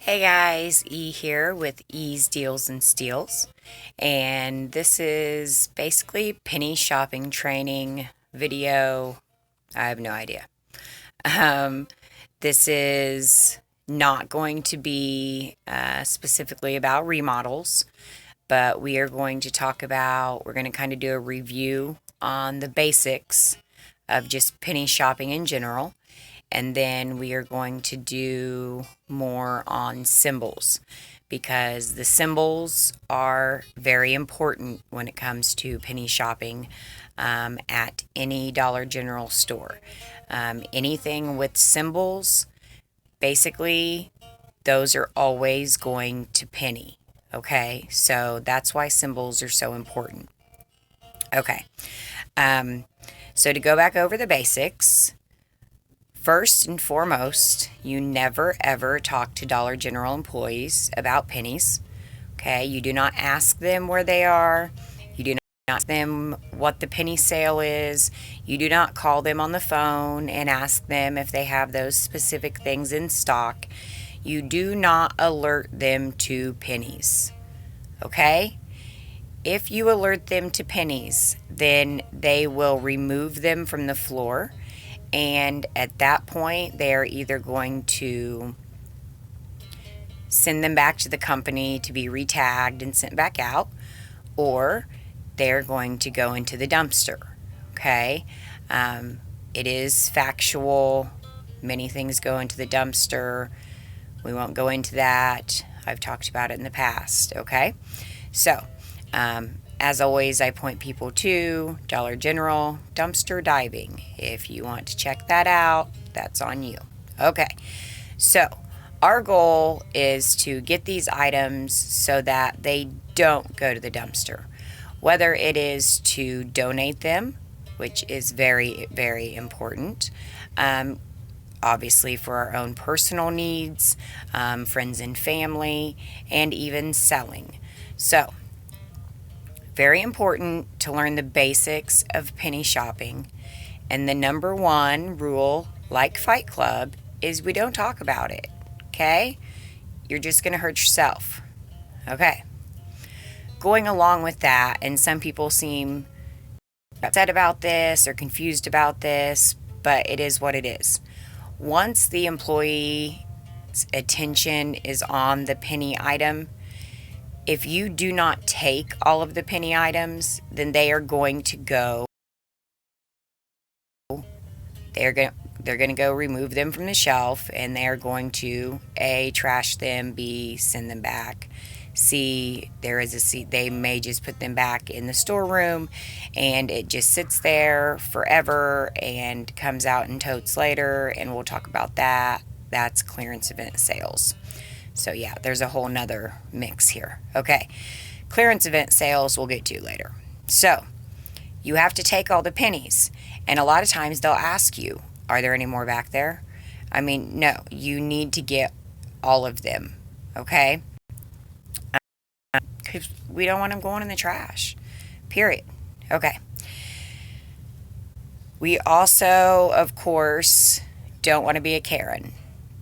Hey guys, E here with E's Deals and Steals, and this is basically penny shopping training video. I have no idea. Um, this is not going to be specifically about remodels, but we are going to talk about, we're going to kind of do a review on the basics of just penny shopping in general. And then we are going to do more on symbols because the symbols are very important when it comes to penny shopping at any Dollar General store. Anything with symbols, basically, those are always going to penny. Okay, so that's why symbols are so important. Okay, so to go back over the basics, first and foremost, you never ever talk to Dollar General employees about pennies. Okay, you do not ask them where they are. You do not ask them what the penny sale is. You do not call them on the phone and ask them if they have those specific things in stock. You do not alert them to pennies. Okay? If you alert them to pennies, then they will remove them from the floor. And at that point, they're either going to send them back to the company to be retagged and sent back out, or they're going to go into the dumpster. Okay? It is factual. Many things go into the dumpster. We won't go into that. I've talked about it in the past. Okay? So, as always, I point people to Dollar General dumpster diving. If you want to check that out, that's on you. Okay, so our goal is to get these items so that they don't go to the dumpster. Whether it is to donate them, which is very, very important, obviously for our own personal needs, friends and family, and even selling. So, very important to learn the basics of penny shopping. And the number one rule, like Fight Club, is we don't talk about it. Okay? You're just going to hurt yourself. Okay. Going along with that, and some people seem upset about this or confused about this, but it is what it is. Once the employee's attention is on the penny item, if you do not take all of the penny items, then they are going to go. They're going to go remove them from the shelf, and they are going to A, trash them, B, send them back, C, there is a C, they may just put them back in the storeroom and it just sits there forever and comes out in totes later, and we'll talk about that. That's clearance event sales. So yeah, there's a whole nother mix here. Okay, clearance event sales we'll get to later. So you have to take all the pennies, and a lot of times they'll ask you, are there any more back there? I mean, no, you need to get all of them, okay? Because we don't want them going in the trash, period. Okay. We also, of course, don't want to be a Karen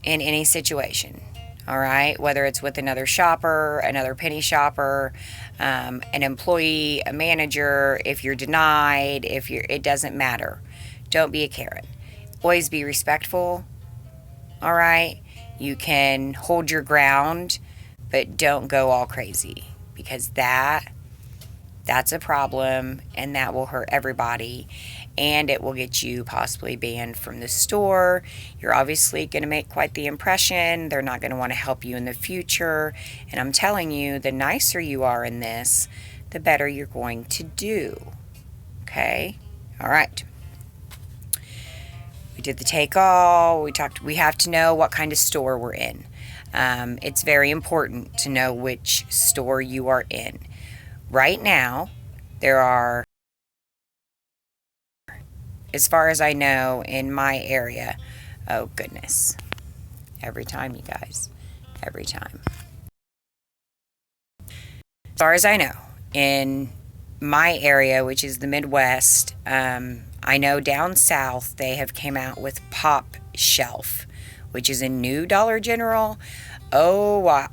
in any situation. All right, whether it's with another shopper, another penny shopper, an employee, a manager, if you're denied, it doesn't matter. Don't be a Karen. Always be respectful. All right, you can hold your ground, but don't go all crazy, because that's a problem, and that will hurt everybody, and it will get you possibly banned from the store. You're obviously going to make quite the impression. They're not going to want to help you in the future, and I'm telling you, the nicer you are in this, the better you're going to do. Okay? All right. We did the take all. We have to know what kind of store we're in. It's very important to know which store you are in. Right now, there are, as far as I know, in my area, oh goodness, every time, you guys, every time. As far as I know, in my area, which is the Midwest, I know down south they have came out with Pop Shelf, which is a new Dollar General. Oh, wow.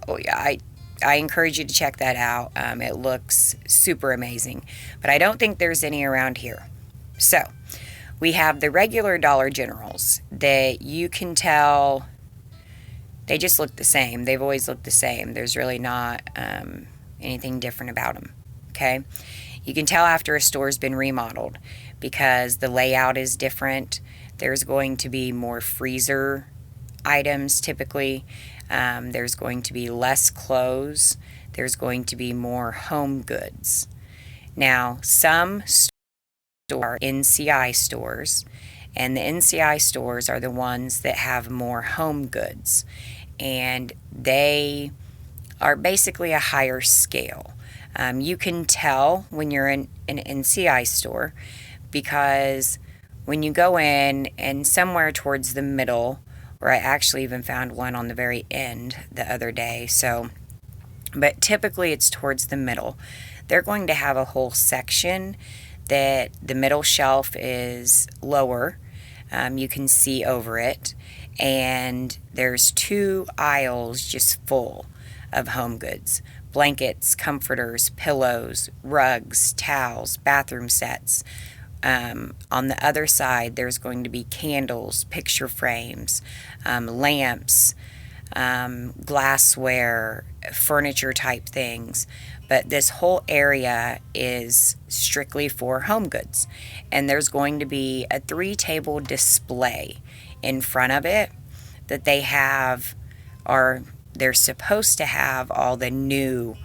I encourage you to check that out. It looks super amazing, but I don't think there's any around here. So we have the regular Dollar Generals that you can tell they just look the same. They've always looked the same. There's really not anything different about them. Okay, you can tell after a store's been remodeled because the layout is different. There's going to be more freezer items typically. There's going to be less clothes. There's going to be more home goods. Now, some stores are NCI stores, and the NCI stores are the ones that have more home goods, and they are basically a higher scale. You can tell when you're in an NCI store because when you go in and somewhere towards the middle, or I actually even found one on the very end the other day, but typically it's towards the middle. They're going to have a whole section that the middle shelf is lower. You can see over it, and there's 2 aisles just full of home goods: blankets, comforters, pillows, rugs, towels, bathroom sets. On the other side, there's going to be candles, picture frames, lamps, glassware, furniture type things. But this whole area is strictly for home goods. And there's going to be a 3-table display in front of it that they have, or they're supposed to have, all the new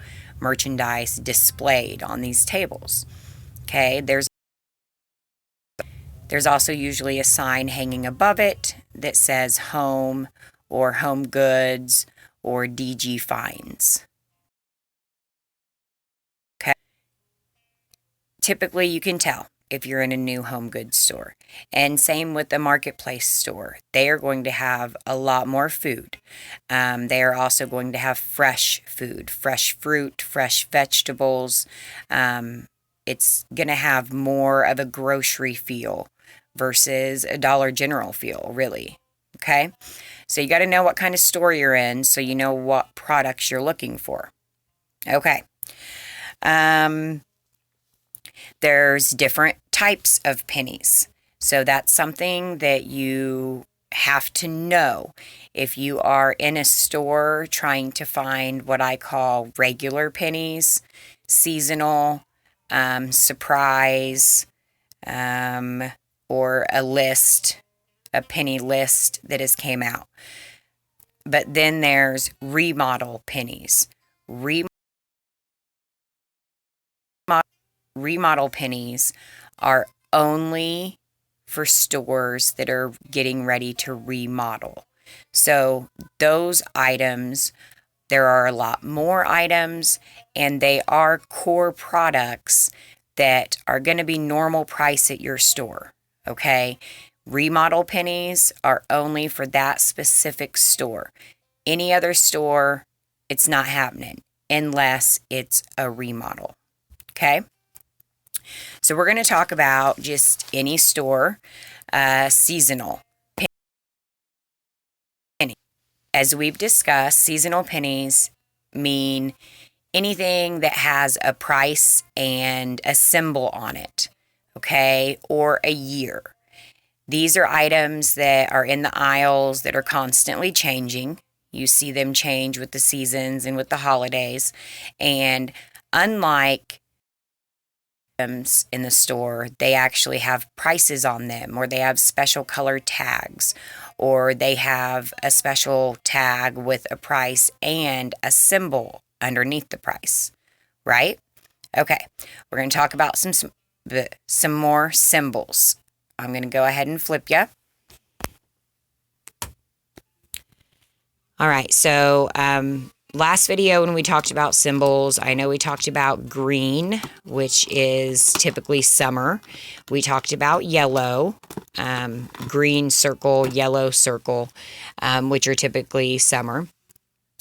merchandise displayed on these tables. Okay, there's also usually a sign hanging above it that says home or home goods or DG Finds. Okay. Typically you can tell if you're in a new home goods store. And same with the marketplace store. They are going to have a lot more food. They are also going to have fresh food, fresh fruit, fresh vegetables. It's going to have more of a grocery feel versus a Dollar General feel, really. Okay? So you got to know what kind of store you're in so you know what products you're looking for. Okay. There's different types of pennies. So that's something that you have to know if you are in a store trying to find what I call regular pennies, seasonal, surprise, or a penny list that has came out. But then there's remodel pennies. Remodel pennies are only for stores that are getting ready to remodel. So those items, there are a lot more items, and they are core products that are going to be normal price at your store. Okay? Remodel pennies are only for that specific store. Any other store, it's not happening unless it's a remodel. Okay? So we're going to talk about just any store, seasonal penny. As we've discussed, seasonal pennies mean anything that has a price and a symbol on it, okay, or a year. These are items that are in the aisles that are constantly changing. You see them change with the seasons and with the holidays. And unlike items in the store, they actually have prices on them, or they have special color tags, or they have a special tag with a price and a symbol underneath the price, right? Okay, we're going to talk about some more symbols. I'm going to go ahead and flip you. All right, so last video when we talked about symbols, I know we talked about green, which is typically summer. We talked about yellow, green circle, yellow circle, which are typically summer.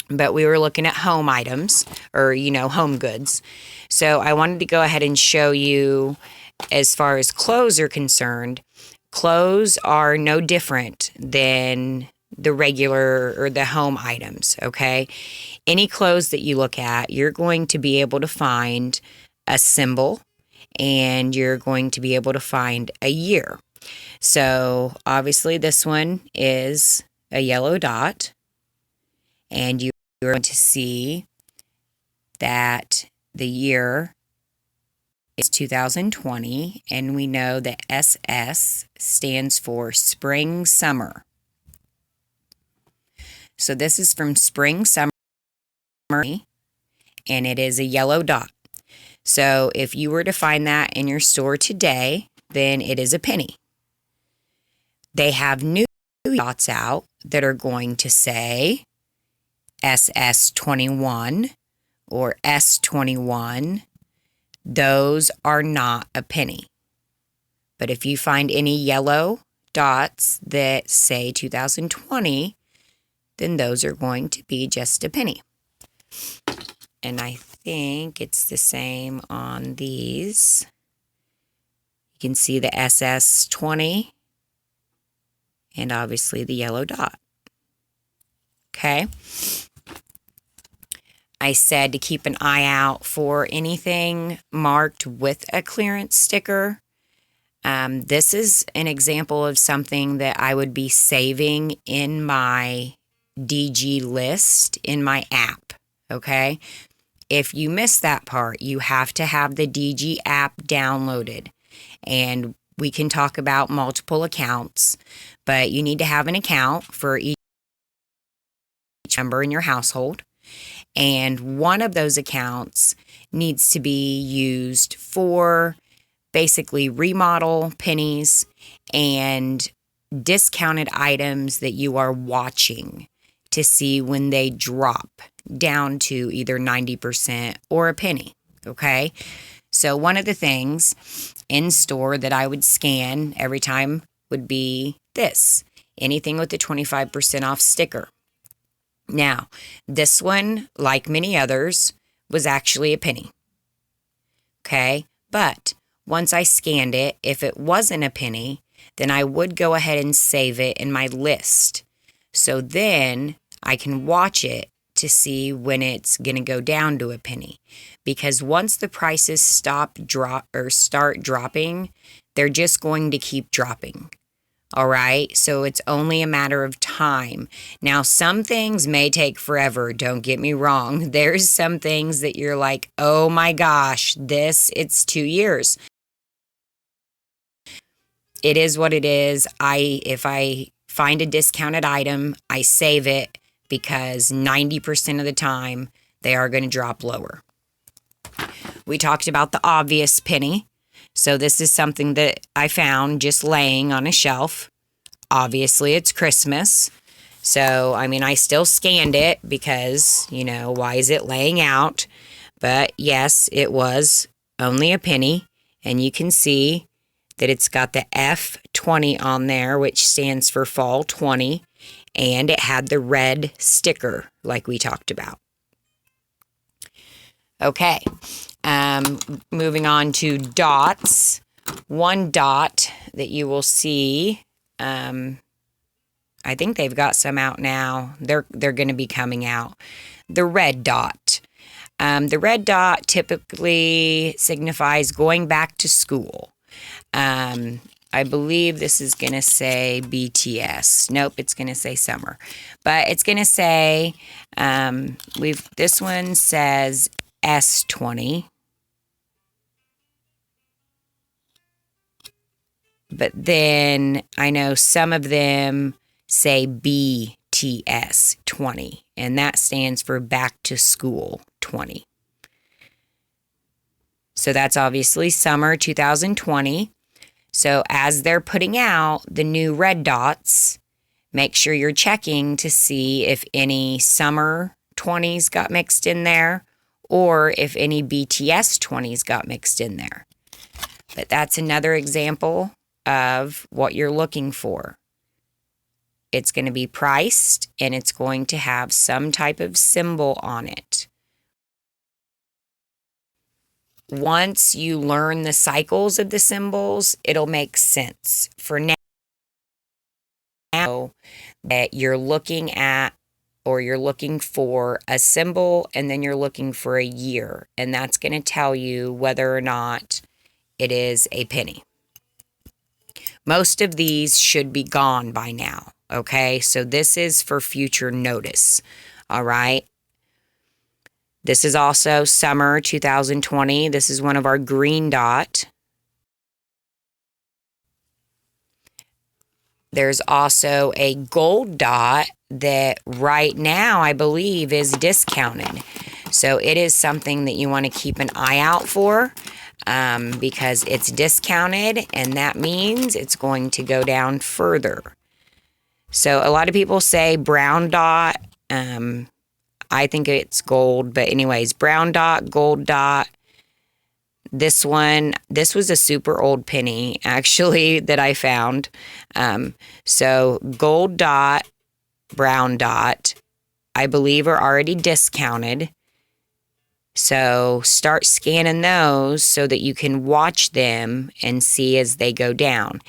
But we were looking at home items, or, home goods. So I wanted to go ahead and show you, as far as clothes are concerned, clothes are no different than the regular or the home items, okay? Any clothes that you look at, you're going to be able to find a symbol and you're going to be able to find a year. So obviously this one is a yellow dot, and you're going to see that the year is 2020, and we know that SS stands for spring summer. So this is from spring summer, and it is a yellow dot. So if you were to find that in your store today, then it is a penny. They have new dots out that are going to say SS21 or S21. Those are not a penny. But if you find any yellow dots that say 2020, then those are going to be just a penny. And I think it's the same on these. You can see the SS20 and obviously the yellow dot. Okay. I said to keep an eye out for anything marked with a clearance sticker. This is an example of something that I would be saving in my DG list in my app, okay? If you miss that part, you have to have the DG app downloaded. And we can talk about multiple accounts, but you need to have an account for each member in your household. And one of those accounts needs to be used for basically remodel pennies and discounted items that you are watching to see when they drop down to either 90% or a penny, okay? So one of the things in store that I would scan every time would be this, anything with the 25% off sticker. Now, this one, like many others, was actually a penny, okay? But once I scanned it, if it wasn't a penny, then I would go ahead and save it in my list. So then I can watch it to see when it's going to go down to a penny. Because once the prices start dropping, they're just going to keep dropping. All right, so it's only a matter of time. Now, some things may take forever, don't get me wrong. There's some things that you're like, oh my gosh, it's 2 years. It is what it is. If I find a discounted item, I save it because 90% of the time they are going to drop lower. We talked about the obvious penny. So this is something that I found just laying on a shelf. Obviously, it's Christmas. So, I mean, I still scanned it because, why is it laying out? But yes, it was only a penny. And you can see that it's got the F20 on there, which stands for Fall 20. And it had the red sticker like we talked about. Okay. Moving on to dots. One dot that you will see, I think they've got some out now. They're going to be coming out. The red dot. The red dot typically signifies going back to school. I believe this is going to say BTS. Nope, it's going to say summer. But it's going to say, this one says S20. But then I know some of them say BTS 20, and that stands for back to school 20. So that's obviously summer 2020. So as they're putting out the new red dots, make sure you're checking to see if any summer 20s got mixed in there or if any BTS 20s got mixed in there. But that's another example of what you're looking for. It's going to be priced and it's going to have some type of symbol on it. Once you learn the cycles of the symbols, it'll make sense. For now, that you're looking at, or you're looking for a symbol, and then you're looking for a year, and that's going to tell you whether or not it is a penny. Most of these should be gone by now, okay? So this is for future notice, all right? This is also summer 2020. This is one of our green dot. There's also a gold dot that right now I believe is discounted. So it is something that you want to keep an eye out for because it's discounted, and that means it's going to go down further. So a lot of people say brown dot. I think it's gold, but anyways, brown dot, gold dot. This one, this was a super old penny, actually, that I found. So gold dot, brown dot, I believe are already discounted. So start scanning those so that you can watch them and see as they go down.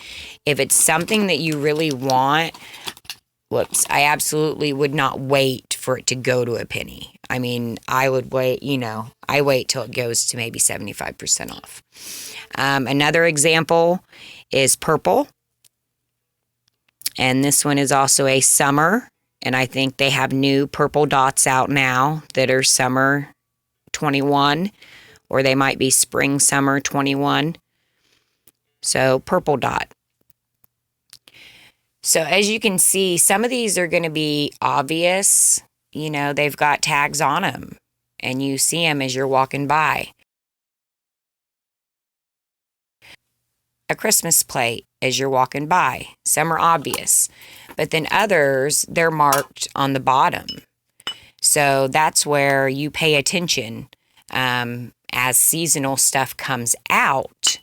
If it's something that you really want, I absolutely would not wait for it to go to a penny. I mean, I would wait, I wait till it goes to maybe 75% off. Another example is purple. And this one is also a summer. And I think they have new purple dots out now that are summer 21, or they might be spring summer 21. So purple dot. So as you can see, some of these are going to be obvious. They've got tags on them, and you see them as you're walking by. A Christmas plate as you're walking by. Some are obvious, but then others, they're marked on the bottom. So that's where you pay attention as seasonal stuff comes out,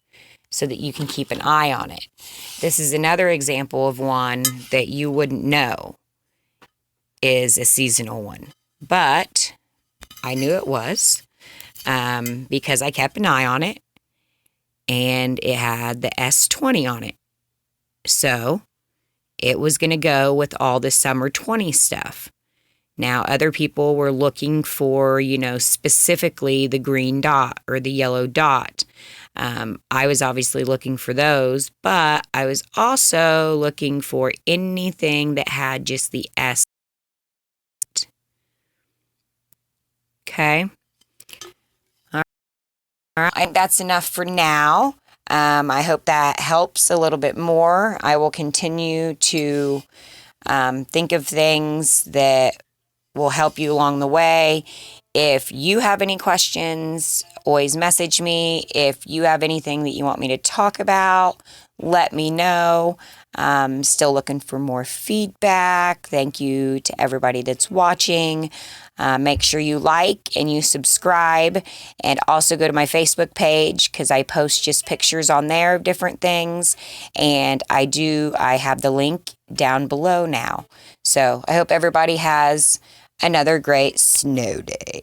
so that you can keep an eye on it. This is another example of one that you wouldn't know is a seasonal one, but I knew it was because I kept an eye on it, and it had the S20 on it. So it was going to go with all the summer 20 stuff. Now, other people were looking for, specifically the green dot or the yellow dot. I was obviously looking for those, but I was also looking for anything that had just the S. Okay. All right. That's enough for now. I hope that helps a little bit more. I will continue to think of things that will help you along the way. If you have any questions, always message me. If you have anything that you want me to talk about, let me know. Still looking for more feedback. Thank you to everybody that's watching. Make sure you like and you subscribe, and also go to my Facebook page because I post just pictures on there of different things. And I have the link down below now. So I hope everybody has another great snow day.